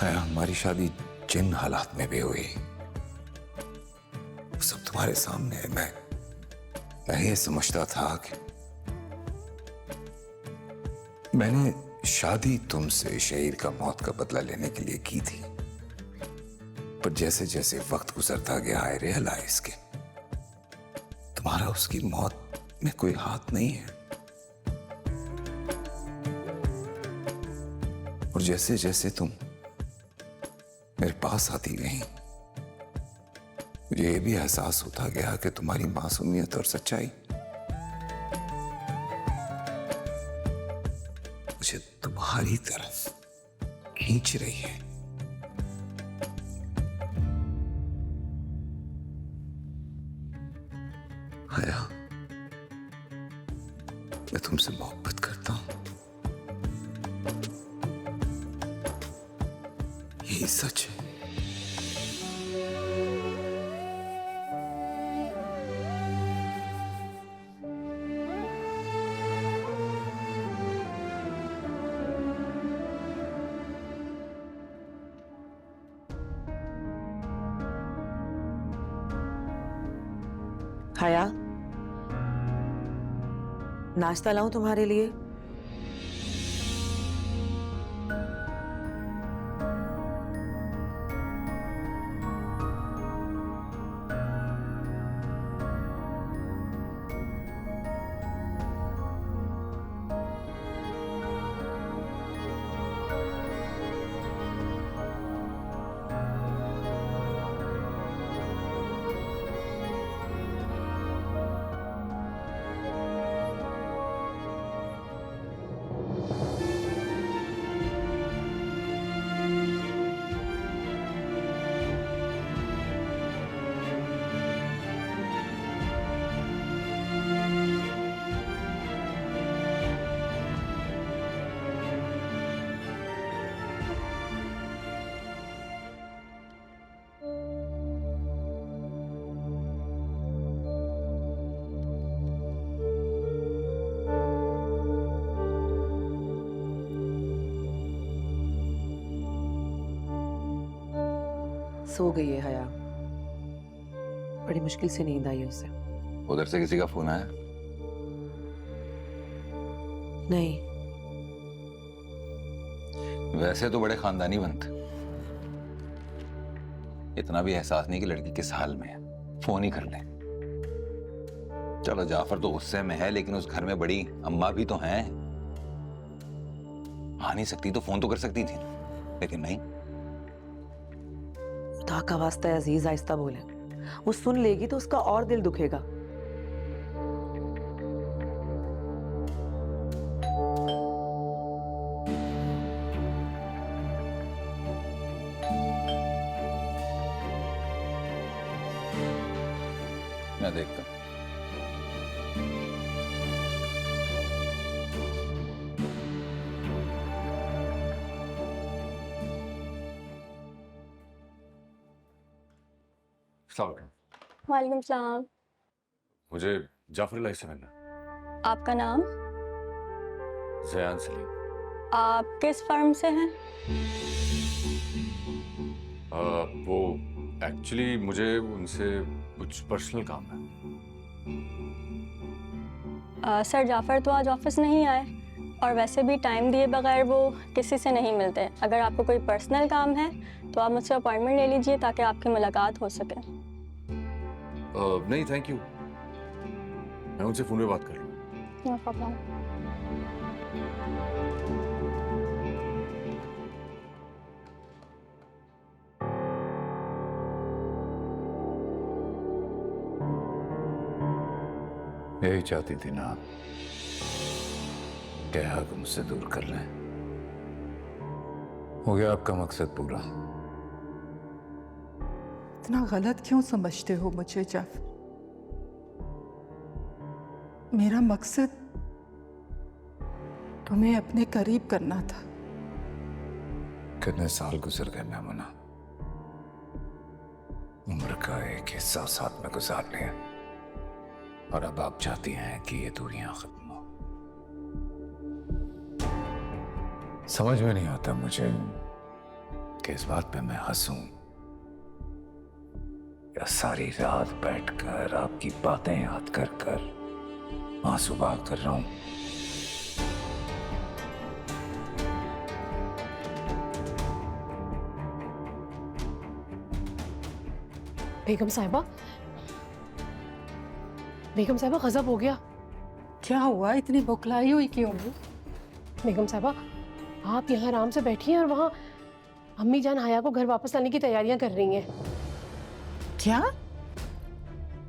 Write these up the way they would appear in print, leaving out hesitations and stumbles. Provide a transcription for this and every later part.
हमारी शादी जिन हालात में भी हुई वो सब तुम्हारे सामने है। मैं ये समझता था कि मैंने शादी तुमसे शहीद का मौत का बदला लेने के लिए की थी, पर जैसे जैसे वक्त गुजरता गया आई रियलाइज के तुम्हारा उसकी मौत में कोई हाथ नहीं है। और जैसे जैसे तुम मेरे पास आती गई मुझे ये भी एहसास होता गया कि तुम्हारी मासूमियत और सच्चाई मुझे तुम्हारी तरफ खींच रही है। आया, मैं तुमसे मोहब्बत करता हूं, यही सच है। हया, नाश्ता लाऊं तुम्हारे लिए? सो गई है हया, बड़ी मुश्किल से नींद आई है उसे। उधर से किसी का फोन आया? नहीं। वैसे तो बड़े खानदानी बनते, इतना भी एहसास नहीं कि लड़की किस हाल में है, फोन ही कर ले। चलो जाफर तो गुस्से में है, लेकिन उस घर में बड़ी अम्मा भी तो हैं, आ नहीं सकती तो फोन तो कर सकती थी, लेकिन नहीं। खुदा का वास्ता है अजीज, आहिस्ता बोले, वो सुन लेगी तो उसका और दिल दुखेगा। मैं देखता हूं। वालेकुम सलाम। मुझे जाफर इलाही से मिलना। आपका नाम? ज़यान सलीम। आप किस फर्म से हैं? वो एक्चुअली मुझे उनसे कुछ पर्सनल काम है। सर जाफर तो आज ऑफिस नहीं आए, और वैसे भी टाइम दिए बगैर वो किसी से नहीं मिलते। अगर आपको कोई पर्सनल काम है तो आप मुझसे अपॉइंटमेंट ले लीजिए ताकि आपकी मुलाकात हो सके। नहीं थैंक यू, मैं उनसे फोन पे बात कर लूँ। No problem. यही चाहती थी ना कि हक मुझसे दूर कर लें। हो गया आपका मकसद पूरा। इतना गलत क्यों समझते हो मुझे जाफर? मेरा मकसद तुम्हें अपने करीब करना था। कितने साल गुजर गए मैमुना, उम्र का एक हिस्सा साथ में गुजार लिया, और अब आप चाहती हैं कि ये दूरियां खत्म हो। समझ में नहीं आता मुझे कि इस बात पे मैं हंसूं या सारी रात बैठकर आपकी बातें याद कर कर आंसू बहा कर रहा हूं। बेगम साहिबा, बेगम साहिबा गजब हो गया। क्या हुआ? इतनी बौखलाई हुई क्यों? बेगम साहिबा, आप यहाँ आराम से बैठी हैं और वहाँ अम्मी जान हया को घर वापस लाने की तैयारियां कर रही हैं। क्या?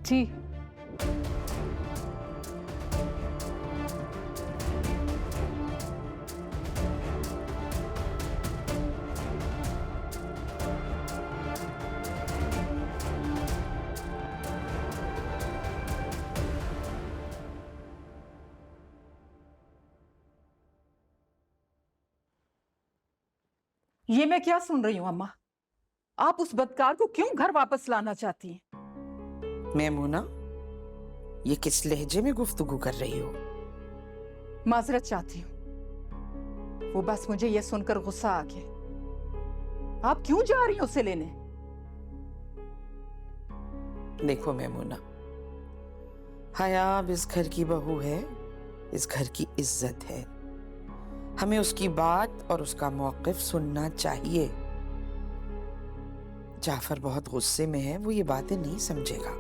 जी। ये मैं क्या सुन रही हूँ अम्मा? आप उस बदकार को क्यों घर वापस लाना चाहती हैं? मैमूना, ये किस लहजे में गुफ्तगू कर रही हो? माजरत चाहती हूँ। वो बस मुझे ये सुनकर गुस्सा आ गया। आप क्यों जा रही हो उसे लेने? देखो मैमूना, हया अब इस घर की बहू है, इस घर की इज्जत है। हमें उसकी बात और उसका मौक़िफ़ सुनना चाहिए। जाफर बहुत गुस्से में है, वो ये बातें नहीं समझेगा।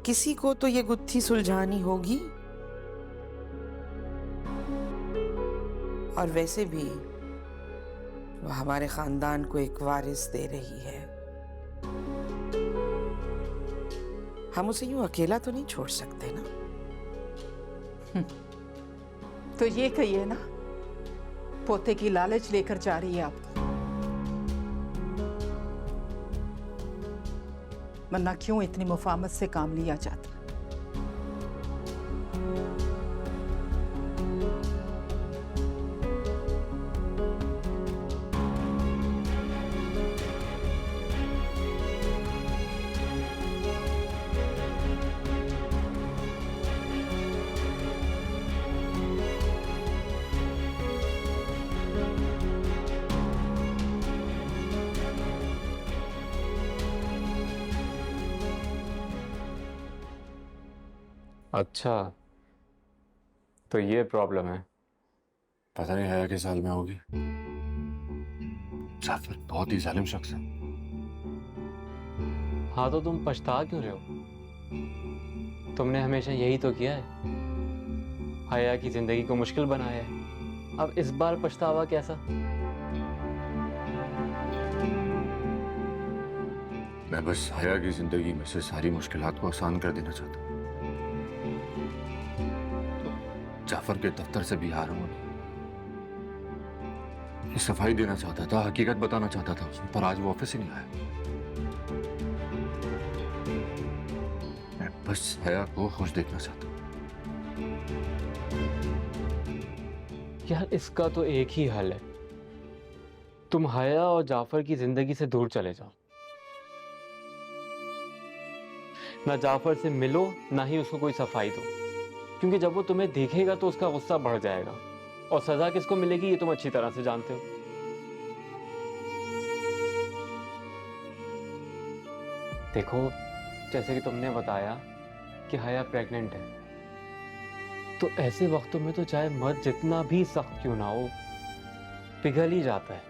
किसी को तो ये गुत्थी सुलझानी होगी। और वैसे भी वो हमारे खानदान को एक वारिस दे रही है। हम उसे यूं अकेला तो नहीं छोड़ सकते ना। तो ये कहिए ना, पोते की लालच लेकर जा रही है आपको। वरना क्यों इतनी मुफाहमत से काम लिया जाता? अच्छा, तो ये प्रॉब्लम है। पता नहीं हया किस हाल में होगी। जाफर बहुत ही जालिम शख्स है। हाँ, तो तुम पछता क्यों रहे हो? तुमने हमेशा यही तो किया है, हया की जिंदगी को मुश्किल बनाया है। अब इस बार पछतावा कैसा? मैं बस हया की जिंदगी में से सारी मुश्किलात को आसान कर देना चाहता हूँ। जाफर के दफ्तर से भी हार हूं। ये सफाई देना चाहता था, हकीकत बताना चाहता था, पर आज वो ऑफिस ही नहीं आया। मैं बस हया को खुश देखना चाहता हूं। यार, इसका तो एक ही हल है, तुम हया और जाफर की जिंदगी से दूर चले जाओ। ना जाफर से मिलो, ना ही उसको कोई सफाई दो, क्योंकि जब वो तुम्हें देखेगा तो उसका गुस्सा बढ़ जाएगा, और सजा किसको मिलेगी ये तुम अच्छी तरह से जानते हो। देखो, जैसे कि तुमने बताया कि हया प्रेग्नेंट है, तो ऐसे वक्तों में तो चाहे मर्द जितना भी सख्त क्यों ना हो, पिघल ही जाता है।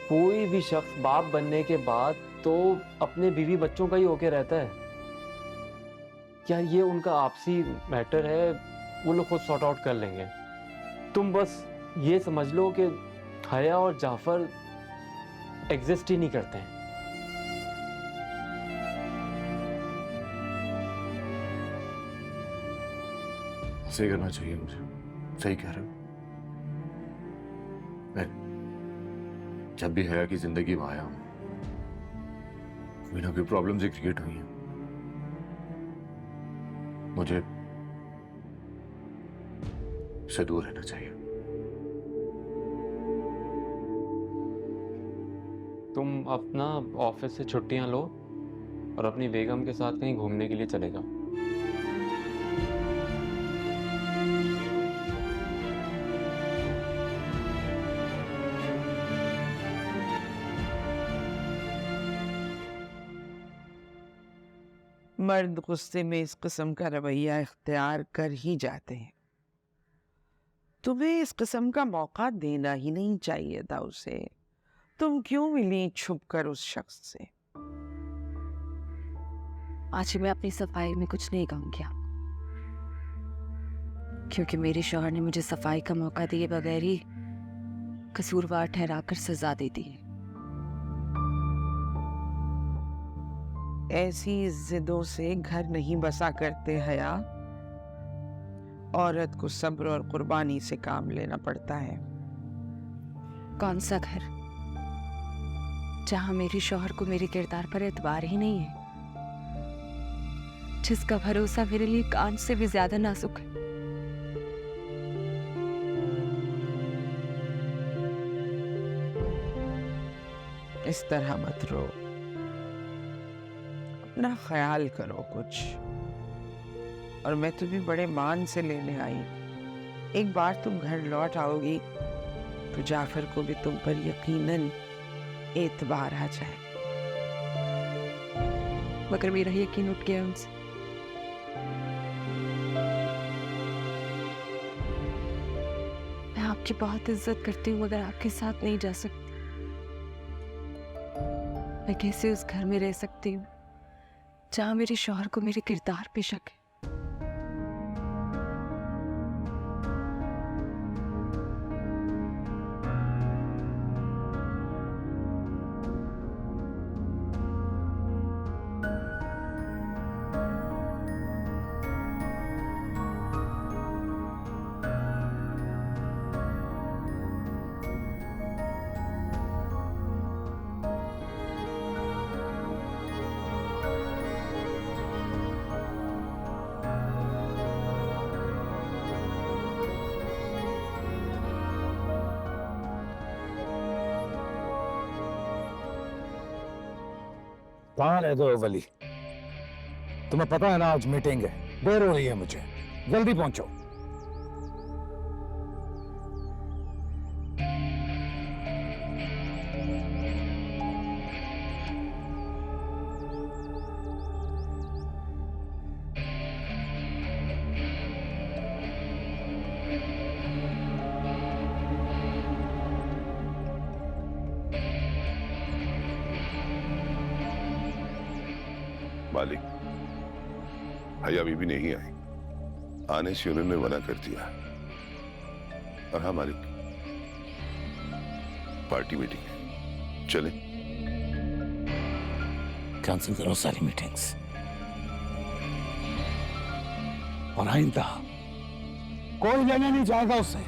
कोई भी शख्स बाप बनने के बाद तो अपने बीवी बच्चों का ही होके रहता है। क्या ये उनका आपसी मैटर है, वो लोग खुद सॉर्ट आउट कर लेंगे। तुम बस ये समझ लो कि हया और जाफर एग्जिस्ट ही नहीं करते हैं। सही करना चाहिए मुझे, सही कह रहे हो। मैं जब भी हया की जिंदगी में आया हूं, कोई ना कोई प्रॉब्लम्स ही क्रिएट हुई हैं। मुझे से दूर रहना चाहिए। तुम अपना ऑफिस से छुट्टियां लो और अपनी बेगम के साथ कहीं घूमने के लिए चले जाओ। मर्द गुस्से में इस किस्म का रवैया इख्तियार कर ही जाते हैं। तुम्हें इस किस्म का मौका देना ही नहीं चाहिए था उसे। तुम क्यों मिली छुपकर उस शख्स से? आज मैं अपनी सफाई में कुछ नहीं कहूंगी आपको, क्योंकि मेरे शौहर ने मुझे सफाई का मौका दिए बगैर ही कसूरवार ठहराकर सजा दे दी है। ऐसी जिद्दों से घर नहीं बसा करते हया। औरत को सब्र और कुर्बानी से काम लेना पड़ता है। कौन सा घर जहां मेरे शौहर को मेरे किरदार पर एतबार ही नहीं है, जिसका भरोसा मेरे लिए कान से भी ज्यादा नाजुक है। इस तरह मत रो, अपना ख्याल करो कुछ। और मैं तुम्हें बड़े मान से लेने आई। एक बार तुम घर लौट आओगी तो जाफर को भी तुम पर यकीनन एतबार आ जाए। मगर मेरा यकीन उठ गया उनसे। मैं आपकी बहुत इज्जत करती हूँ, मगर आपके साथ नहीं जा सकती। मैं कैसे उस घर में रह सकती हूँ जहां मेरे शौहर को मेरे किरदार पे शक है। कहाँ रह गए वली? तुम्हें पता है ना आज मीटिंग है, देर हो रही है मुझे, जल्दी पहुंचो। मालिक, हया बीबी नहीं आई, आने से उन्होंने मना कर दिया। और हाँ मालिक, पार्टी मीटिंग है, चलें? कैंसिल करो सारी मीटिंग्स और आइंदा कोई लेने नहीं जाएगा उससे।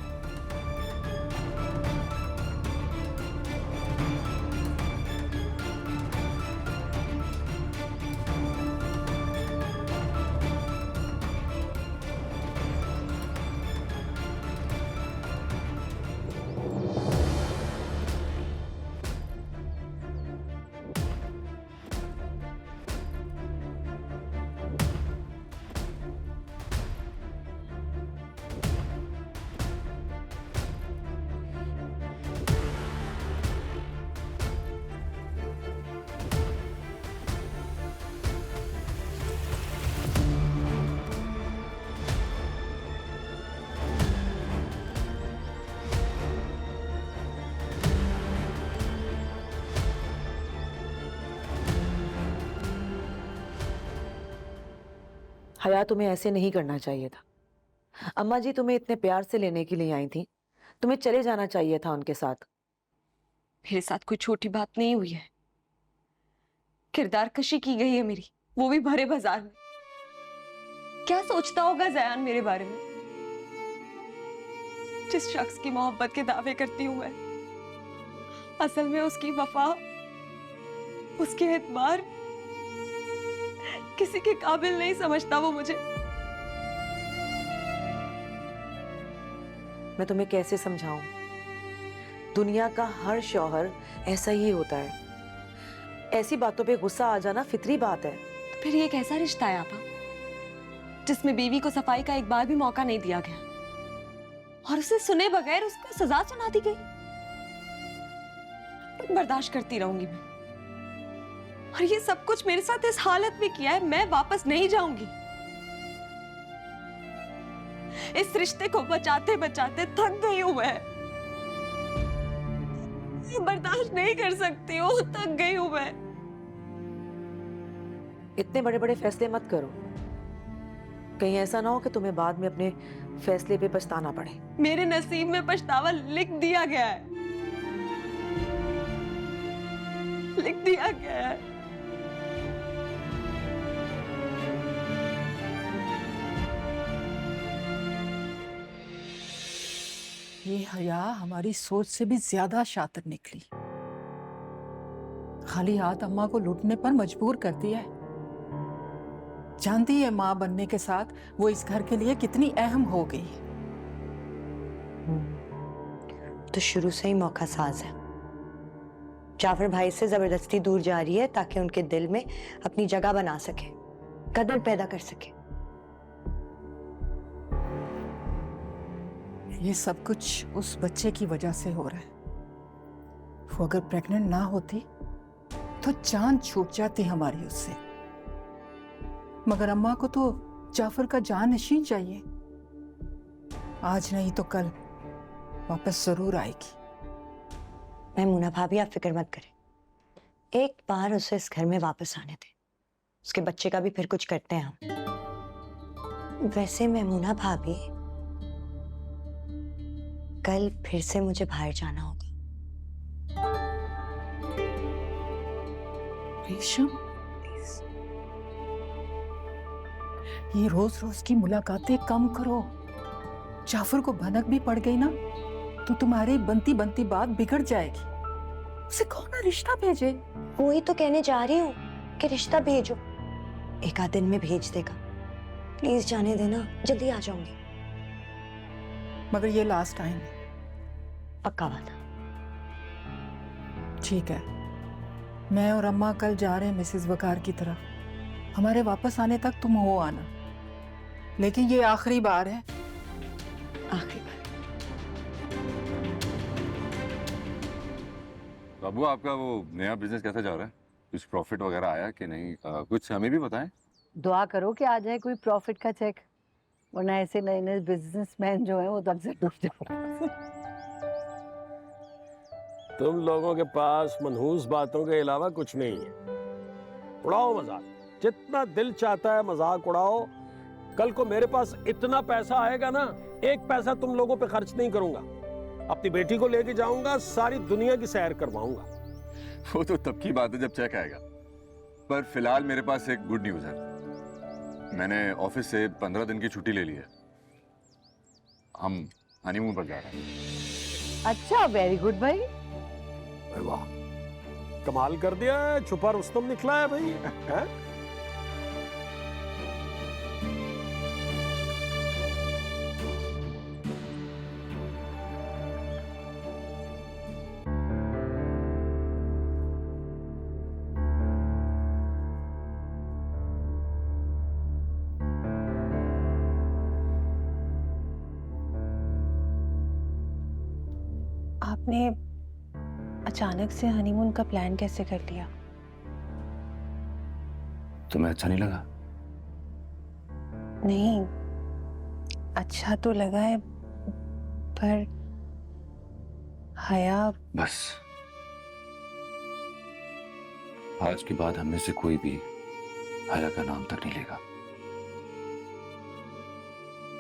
हया, तुम्हें ऐसे नहीं करना चाहिए था। अम्मा जी तुम्हें इतने प्यार से लेने के लिए आई थी, तुम्हें चले जाना चाहिए था उनके साथ। मेरे साथ कोई छोटी बात नहीं हुई है। किरदार कशी की गई है मेरी, वो भी भरे बाजार में। क्या सोचता होगा जयान मेरे बारे में? जिस शख्स की मोहब्बत के दावे करती हूं मैं, असल में उसकी वफा, उसके एतबार किसी के काबिल नहीं समझता वो मुझे। मैं तुम्हें कैसे समझाऊं? दुनिया का हर शौहर ऐसा ही होता है। ऐसी बातों पे गुस्सा आ जाना फितरी बात है। तो फिर ये कैसा रिश्ता है आपा, जिसमें बीवी को सफाई का एक बार भी मौका नहीं दिया गया और उसे सुने बगैर उसको सजा सुना दी गई? बर्दाश्त करती रहूंगी मैं, और ये सब कुछ मेरे साथ इस हालत में किया है। मैं वापस नहीं जाऊंगी। इस रिश्ते को बचाते बचाते थक गई हूं मैं। बर्दाश्त नहीं कर सकती हूँ, थक गई हूं मैं। इतने बड़े बड़े फैसले मत करो, कहीं ऐसा ना हो कि तुम्हें बाद में अपने फैसले पे पछताना पड़े। मेरे नसीब में पछतावा लिख दिया गया है, लिख दिया गया है। ये हया हमारी सोच से भी ज्यादा शातिर निकली। खाली हाथ अम्मा को लूटने पर मजबूर कर दिया है। जानती है माँ बनने के साथ वो इस घर के लिए कितनी अहम हो गई। तो शुरू से ही मौका साज है। जाफर भाई से जबरदस्ती दूर जा रही है ताकि उनके दिल में अपनी जगह बना सके, कदर पैदा कर सके। ये सब कुछ उस बच्चे की वजह से हो रहा है। वो अगर प्रेग्नेंट ना होती तो जान छूट जाती हमारी उससे। मगर अम्मा को तो जाफर का जानशीन चाहिए। आज नहीं तो कल वापस जरूर आएगी। मैमूना भाभी, आप फिक्र मत करें, एक बार उसे इस घर में वापस आने दें, उसके बच्चे का भी फिर कुछ करते हैं हम। वैसे मैमूना भाभी, कल फिर से मुझे बाहर जाना होगा। रेशम, ये रोज रोज की मुलाकातें कम करो। जाफर को भनक भी पड़ गई ना तो तुम्हारी बनती बनती बात बिगड़ जाएगी। उसे कौन ना रिश्ता भेजे। वही तो कहने जा रही हूँ कि रिश्ता भेजो, एक आध दिन में भेज देगा। प्लीज जाने देना, जल्दी आ जाऊंगी। मगर ये लास्ट टाइम है। पक्का वादा। ठीक है, मैं और अम्मा कल जा रहे हैं मिसेस वकार की तरफ। हमारे वापस आने तक तुम हो आना, लेकिन ये आखिरी बार है। आखिरी बार। बाबू, आपका वो नया बिजनेस कैसा जा रहा है? कुछ प्रॉफिट वगैरह आया कि नहीं? कुछ हमें भी बताएं। दुआ करो कि आ जाए कोई प्रॉफिट का चेक, वरना ऐसे नए नए बिजनेसमैन जो हैं वो तब से डूब जाओगे। तुम लोगों के पास मनहूस बातों के अलावा कुछ नहीं है। उड़ाओ मजाक, जितना दिल चाहता है मजाक उड़ाओ। कल को मेरे पास इतना पैसा आएगा ना, एक पैसा तुम लोगों पे खर्च नहीं करूंगा। अपनी बेटी को लेके जाऊंगा, सारी दुनिया की सैर करवाऊंगा। वो तो तब की बात है जब चेक आएगा। पर फिलहाल मेरे पास एक गुड न्यूज है। मैंने ऑफिस से 15 दिन की छुट्टी ले ली है। हम हनीमून पर जा रहे हैं। अच्छा, वेरी गुड भाई। वाह, कमाल कर दिया है, छुपा रुस्तम निकला है भाई। है? आपने अचानक से हनीमून का प्लान कैसे कर लिया? तुम्हें अच्छा नहीं लगा? नहीं, अच्छा तो लगा है, पर हया। बस, आज के बाद हमें से कोई भी हया का नाम तक नहीं लेगा।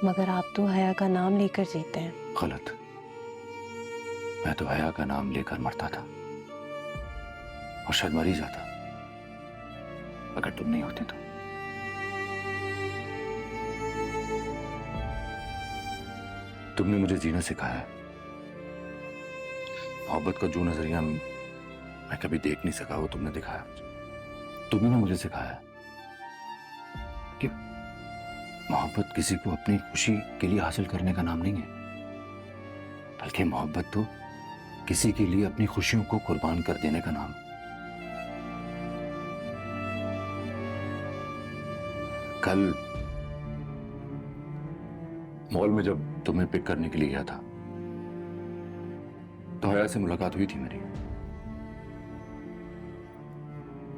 मगर आप तो हया का नाम लेकर जीते हैं। गलत, मैं तो हया का नाम लेकर मरता था, और शायद मर ही जाता अगर तुम नहीं होते तो। तुमने मुझे जीना सिखाया है। मोहब्बत का जो नजरिया मैं कभी देख नहीं सका, वो तुमने दिखाया। तुमने मुझे सिखाया कि मोहब्बत किसी को अपनी खुशी के लिए हासिल करने का नाम नहीं है, बल्कि मोहब्बत तो किसी के लिए अपनी खुशियों को कुर्बान कर देने का नाम। कल मॉल में जब तुम्हें पिक करने के लिए गया था तो हया से मुलाकात हुई थी मेरी।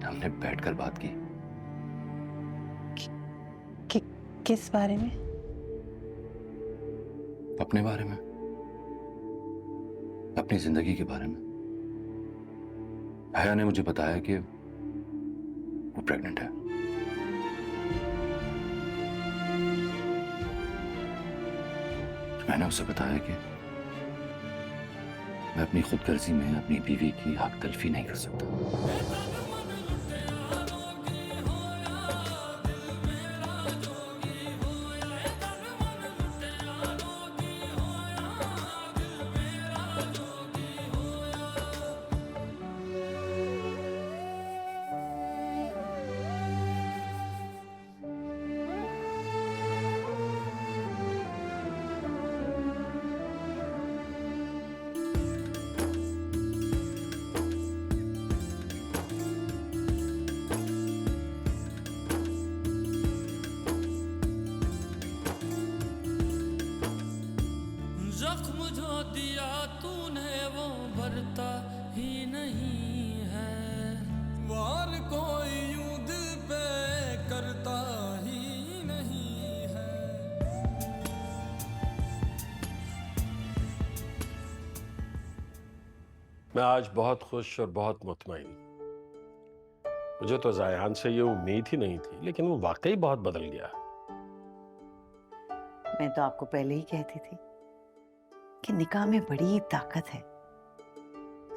हम हमने बैठकर बात की। किस बारे में? अपने बारे में, अपनी जिंदगी के बारे में। हया ने मुझे बताया कि वो प्रेग्नेंट है। मैंने उसे बताया कि मैं अपनी खुदगर्जी में अपनी बीवी की हक तलफी नहीं कर सकता। जख्म जो दिया तूने वो भरता ही नहीं है, वार कोई यूं दिल पे करता ही नहीं है। मैं आज बहुत खुश और बहुत मुतमईन। मुझे तो ज़यान से ये उम्मीद ही नहीं थी, लेकिन वो वाकई बहुत बदल गया। मैं तो आपको पहले ही कहती थी कि निकाह में बड़ी ताकत है।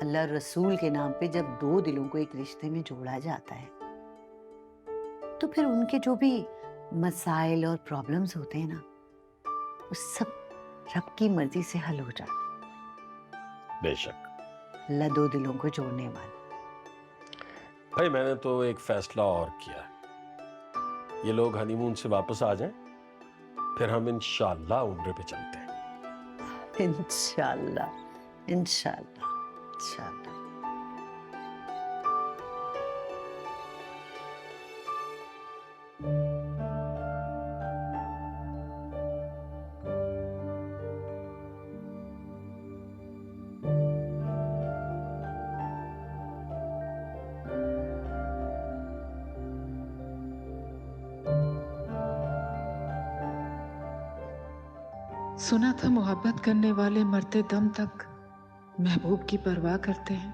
अल्लाह रसूल के नाम पे जब दो दिलों को एक रिश्ते में जोड़ा जाता है तो फिर उनके जो भी मसाइल और प्रॉब्लम्स होते हैं ना, वो सब रब की मर्जी से हल हो जाते। बेशक अल्लाह दो दिलों को जोड़ने वाला। भाई मैंने तो एक फैसला और किया। ये लोग हनीमून से वापस आ जाएं, फिर हम इंशाअल्लाह उम्रे पे चलते हैं। इंशाअल्लाह, इंशाअल्लाह, इंशाअल्लाह। सुना था मोहब्बत करने वाले मरते दम तक महबूब की परवाह करते हैं,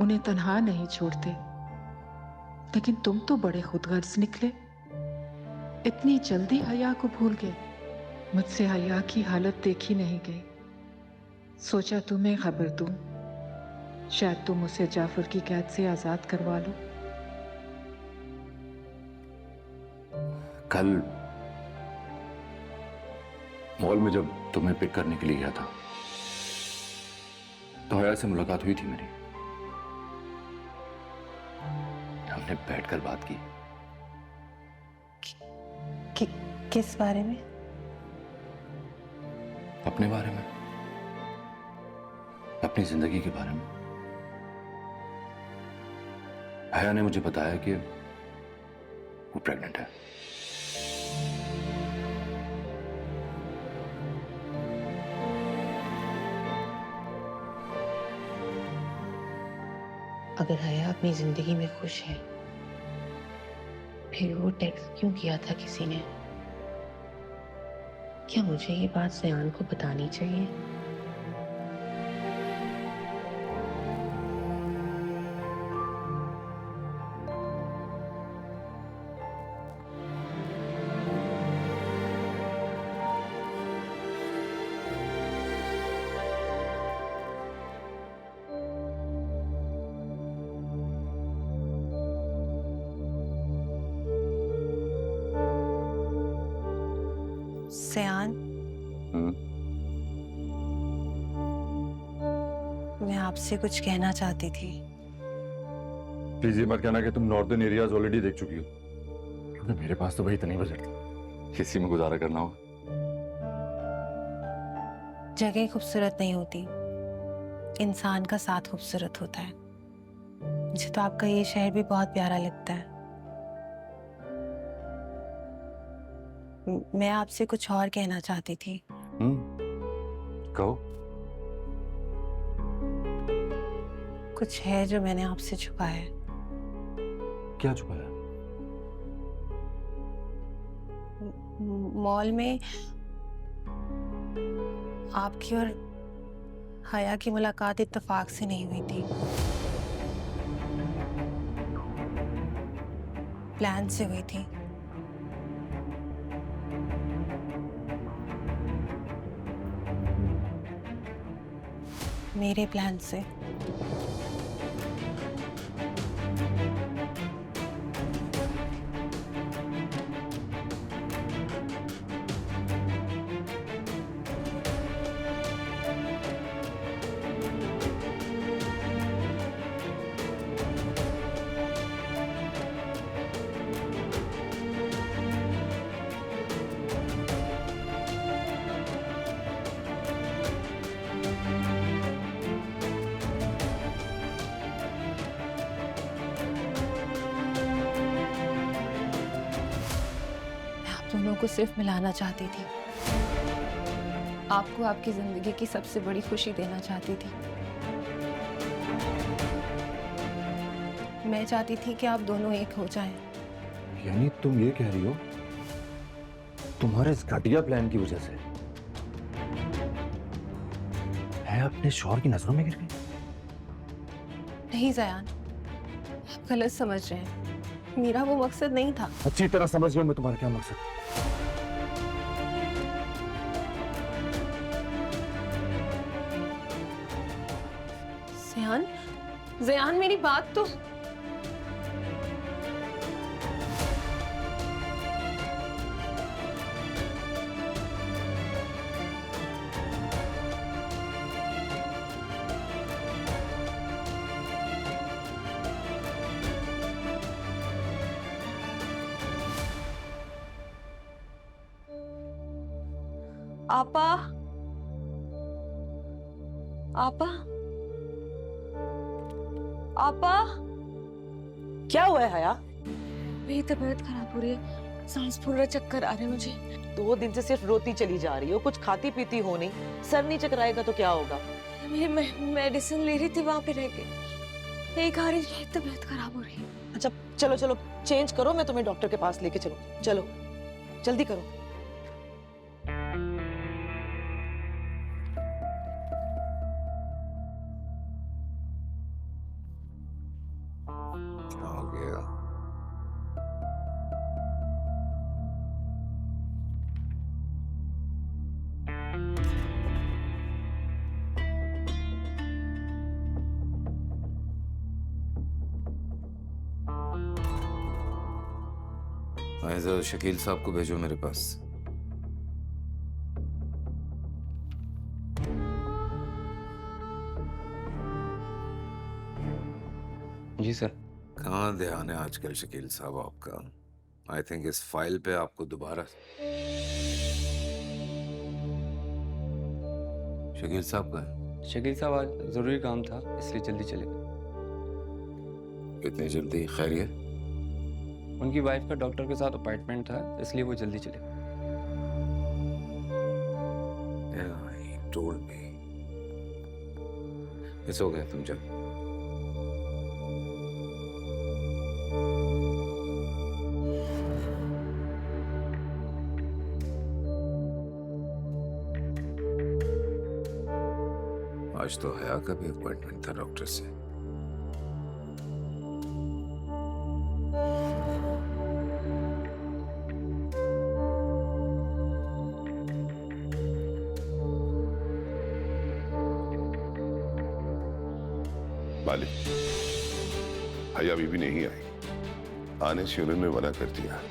उन्हें तन्हा नहीं छोड़ते। लेकिन तुम तो बड़े खुदगर्ज निकले, इतनी जल्दी हया को भूल गए। मुझसे हया की हालत देखी नहीं गई। सोचा तुम्हें खबर दूं, शायद तुम उसे जाफर की कैद से आजाद करवा लो। कल मॉल में जब तुम्हें पिक करने के लिए गया था तो हया से मुलाकात हुई थी मेरी। हमने बैठकर बात की। किस बारे में? अपने बारे में, अपनी जिंदगी के बारे में। हया ने मुझे बताया कि वो प्रेग्नेंट है। अगर हया अपनी जिंदगी में खुश है, फिर वो टेक्स्ट क्यों किया था किसी ने? क्या मुझे ये बात ज़यान को बतानी चाहिए? ज़यान, मैं आपसे कुछ कहना चाहती थी। प्लीज ये मत कहना कि तुम नॉर्दर्न एरियाज ऑलरेडी देख चुकी हो, क्योंकि मेरे पास तो भाई इतनी बजट थी, इसी में गुजारा करना होगा। जगह खूबसूरत नहीं होती, इंसान का साथ खूबसूरत होता है। मुझे तो आपका ये शहर भी बहुत प्यारा लगता है। मैं आपसे कुछ और कहना चाहती थी। कहो। कुछ है जो मैंने आपसे छुपाया है। क्या छुपाया? मॉल में आपकी और हया की मुलाकात इत्तेफाक से नहीं हुई थी, प्लान से हुई थी। मेरे प्लान से। दोनों को सिर्फ मिलाना चाहती थी, आपको आपकी जिंदगी की सबसे बड़ी खुशी देना चाहती थी। मैं चाहती थी कि आप दोनों एक हो जाएं। यानी तुम ये कह रही हो तुम्हारे इस घटिया प्लान की वजह से है अपने शौहर की नजरों में गिर गई? नहीं ज़यान, आप गलत समझ रहे हैं। मेरा वो मकसद नहीं था। अच्छी तरह समझ गया मैं तुम्हारा क्या मकसद। ज़यान, ज़यान मेरी बात तो। आपा, आपा, आपा, क्या हुआ है हया? मेरी तबीयत खराब हो रही है, सांस फूल रहा, चक्कर आ रहे हैं मुझे। 2 दिन से सिर्फ रोती चली जा रही हो, कुछ खाती पीती हो नहीं। सर नहीं चकराएगा तो क्या होगा? मैं मेडिसिन ले रही थी, वहां पे रह गई, नहीं खा रही थी, तबीयत खराब हो रही है। अच्छा चलो चलो चेंज करो, मैं तुम्हें डॉक्टर के पास लेके चलो। चलो जल्दी करो। हो गया। जरा शकील साहब को भेजो मेरे पास। जी सर। कहाँ ध्यान है आजकल शकील साहब आपका? आई थिंक इस फाइल पे आपको दोबारा। शकील साहब का है? शकील साहब आज जरूरी काम था इसलिए जल्दी चले गए। इतनी जल्दी? खैरियत? उनकी वाइफ का डॉक्टर के साथ अपॉइंटमेंट था इसलिए वो जल्दी चले गए। Yeah, he told me. It's okay, तुम जाओ। आज तो हया का भी अपॉइंटमेंट था डॉक्टर से। मालिक, हया अभी भी नहीं आई। आने से उन्होंने मना कर दिया।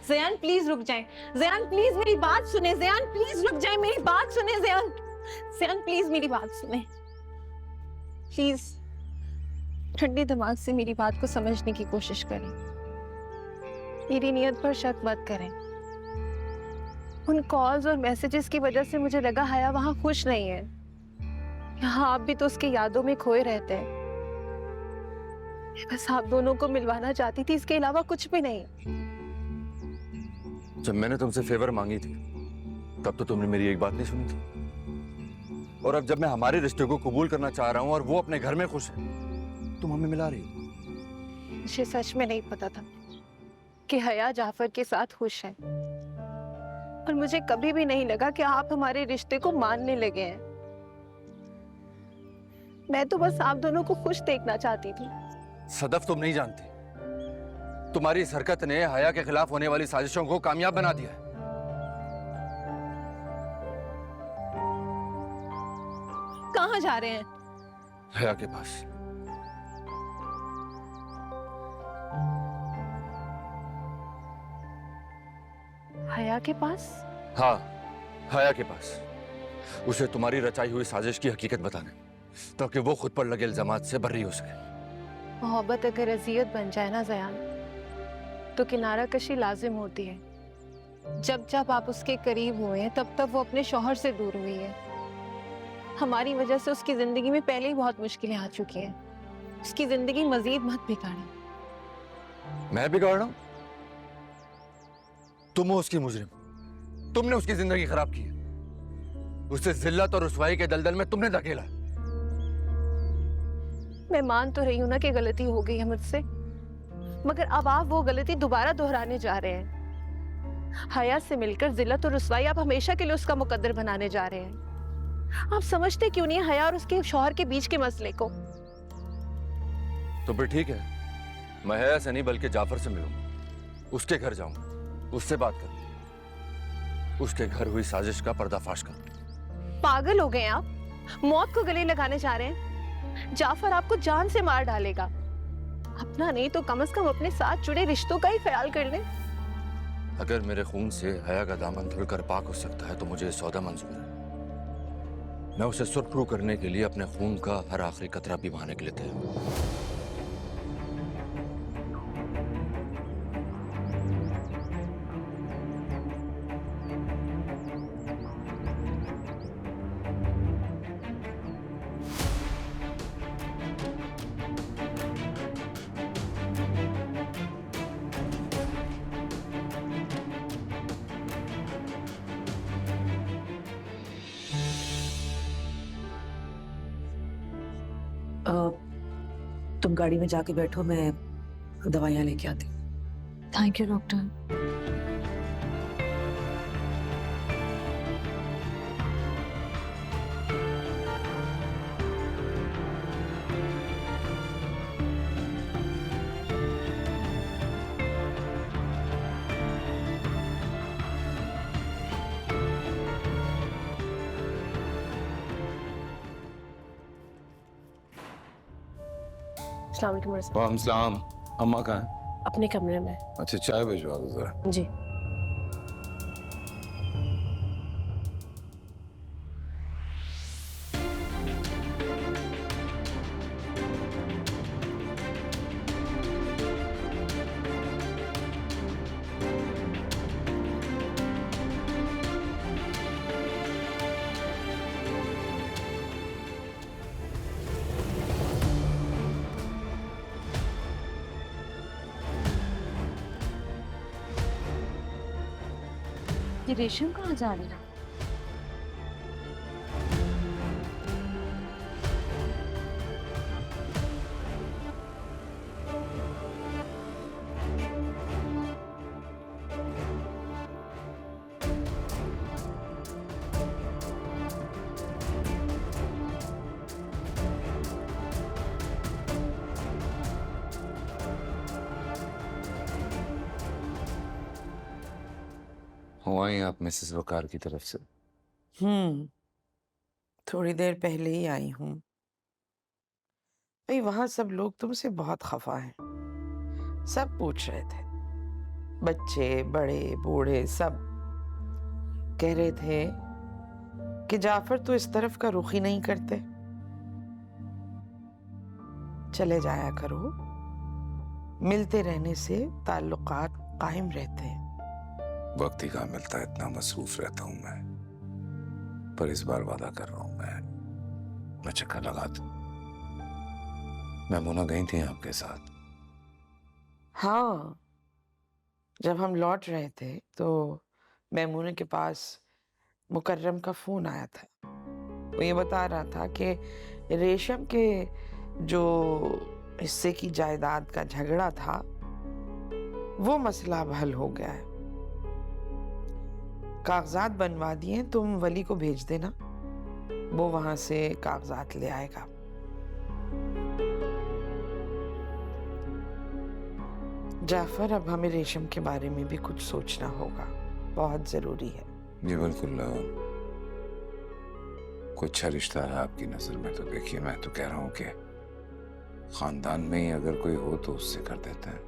ज़यान प्लीज रुक जाएं। ज़यान प्लीज मेरी बात सुने। ज़यान प्लीज रुक जाएं, मेरी बात सुने। ज़यान, ज़यान प्लीज मेरी बात सुने, प्लीज। ठंडे दिमाग से मेरी बात को समझने की कोशिश करें। मेरी नीयत पर शक मत करें। उन कॉल्स और मैसेजेस की वजह से मुझे लगा हया वहां खुश नहीं है। यहाँ आप भी तो उसकी यादों में खोए रहते हैं। मैं बस आप दोनों को मिलवाना चाहती थी, इसके अलावा कुछ भी नहीं। जब मैंने तुमसे फेवर मांगी थी तब तो तुमने मेरी एक बात नहीं सुनी थी, और अब जब मैं हमारे रिश्ते को कबूल करना चाह रहा हूं और वो अपने घर में खुश है, तुम हमें मिला रही हो। मुझे सच में नहीं पता था कि हया जाफर के साथ खुश है, और मुझे कभी भी नहीं लगा कि आप हमारे रिश्ते को मानने लगे हैं। मैं तो बस आप दोनों को खुश देखना चाहती थी। सदफ, तुम नहीं जानती, तुम्हारी इस हरकत ने हया के खिलाफ होने वाली साजिशों को कामयाब बना दिया है। कहाँ जा रहे हैं? हया के पास। हया के पास? हाँ, हया के पास। उसे तुम्हारी रचाई हुई साजिश की हकीकत बताने, ताकि वो खुद पर लगे इल्जामात से बर्री हो सके। मोहब्बत अगर अजियत बन जाए ना ज़यान, तो किनारा कशी लाजिम होती है। जब जब आप उसके करीब हुए हैं तब तब वो अपने शौहर से दूर हुई है। हमारी वजह से उसकी जिंदगी में पहले ही बहुत मुश्किलें आ चुकी हैं। उसकी जिंदगी मजीद मत बिगाड़े। मैं बिगाड़ रहा हूं? तुम हो उसकी मुजरिम, तुमने उसकी जिंदगी खराब की है। उसे जिल्लत और रुसवाई के दलदल में तुमने धकेला। मैं मान तो रही हूं ना कि गलती हो गई है मुझसे, मगर अब आप वो गलती दोबारा दोहराने जा रहे हैं। हया से मिलकर जिल्लत और रुसवाई आप हमेशा के लिए उसका मुकद्दर बनाने जा रहे हैं। आप समझते क्यों नहीं हया और उसके शौहर के बीच के मसले को? तो फिर ठीक है, मैं हया से नहीं बल्कि जाफर से मिलूंगा, उसके घर जाऊंगा, उससे बात करूंगा, उसके घर हुई साजिश का पर्दाफाश करूंगा। पागल हो गए आप? मौत को गले लगाने जा रहे हैं? जाफर आपको जान से मार डालेगा। अपना नहीं तो कम से कम अपने साथ जुड़े रिश्तों का ही ख्याल कर लें। अगर मेरे खून से हया का दामन धुलकर पाक हो सकता है तो मुझे सौदा मंजूर है। मैं उसे सुरखरू करने के लिए अपने खून का हर आखिरी कतरा भी बहाने के लिए तैयार हूं। तुम गाड़ी में जाके बैठो, मैं दवाइयाँ लेके आती हूँ। Thank you doctor. वालेकुम सलाम। अम्मा कहाँ है? अपने कमरे में। अच्छा, चाय भिजवा दो जरा। जी। ये रेशम कहाँ जा रही है? हुआ ही आप मिसेस वकार की तरफ से? थोड़ी देर पहले ही आई हूँ। भाई वहां सब लोग तुमसे बहुत खफा हैं। सब पूछ रहे थे, बच्चे बड़े बूढ़े सब कह रहे थे कि जाफर तो इस तरफ का रुख ही नहीं करते। चले जाया करो। मिलते रहने से ताल्लुकात कायम रहते हैं। वक्त ही कहाँ मिलता है, इतना मसरूफ रहता हूं मैं। पर इस बार वादा कर रहा हूं मैं चक्कर लगा दूं। मैमुना गई थी आपके साथ? हाँ, जब हम लौट रहे थे तो मैमूना के पास मुकर्रम का फोन आया था। वो ये बता रहा था कि रेशम के जो हिस्से की जायदाद का झगड़ा था वो मसला अब हल हो गया है। कागजात बनवा दिए, तुम वली को भेज देना, वो वहां से कागजात ले आएगा। जाफर, अब हमें रेशम के बारे में भी कुछ सोचना होगा, बहुत जरूरी है। जी बिल्कुल। कोई अच्छा रिश्ता है आपकी नजर में तो देखिए, मैं तो कह रहा हूँ कि खानदान में ही अगर कोई हो तो उससे कर देते हैं।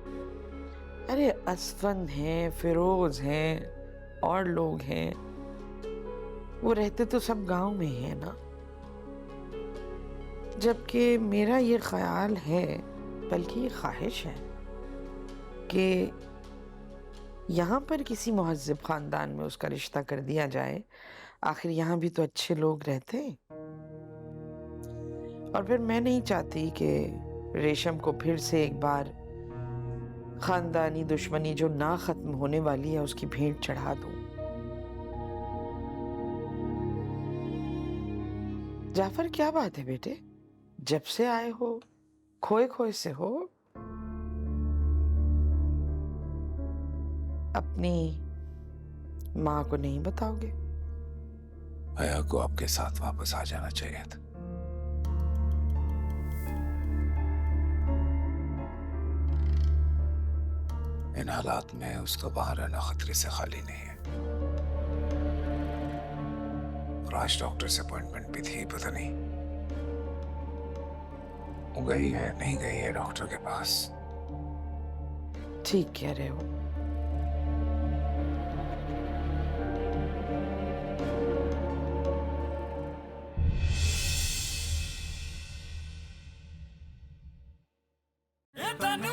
अरे असफंद हैं, फिरोज हैं और लोग हैं, वो रहते तो सब गांव में ही है ना। जबकि मेरा ये ख्याल है, बल्कि ये ख्वाहिश है कि यहाँ पर किसी मुहज्जब खानदान में उसका रिश्ता कर दिया जाए। आखिर यहाँ भी तो अच्छे लोग रहते हैं। और फिर मैं नहीं चाहती कि रेशम को फिर से एक बार खानदानी दुश्मनी जो ना खत्म होने वाली है उसकी भेंट चढ़ा दूं। जाफर, क्या बात है बेटे, जब से आए हो खोए खोए से हो। अपनी माँ को नहीं बताओगे? हया को आपके साथ वापस आ जाना चाहिए था। इन हालात में उसका बाहर रहना खतरे से खाली नहीं है। और आज डॉक्टर से अपॉइंटमेंट भी थी, पता नहीं वो गई है नहीं गई है डॉक्टर के पास। ठीक कह रहे हो। धन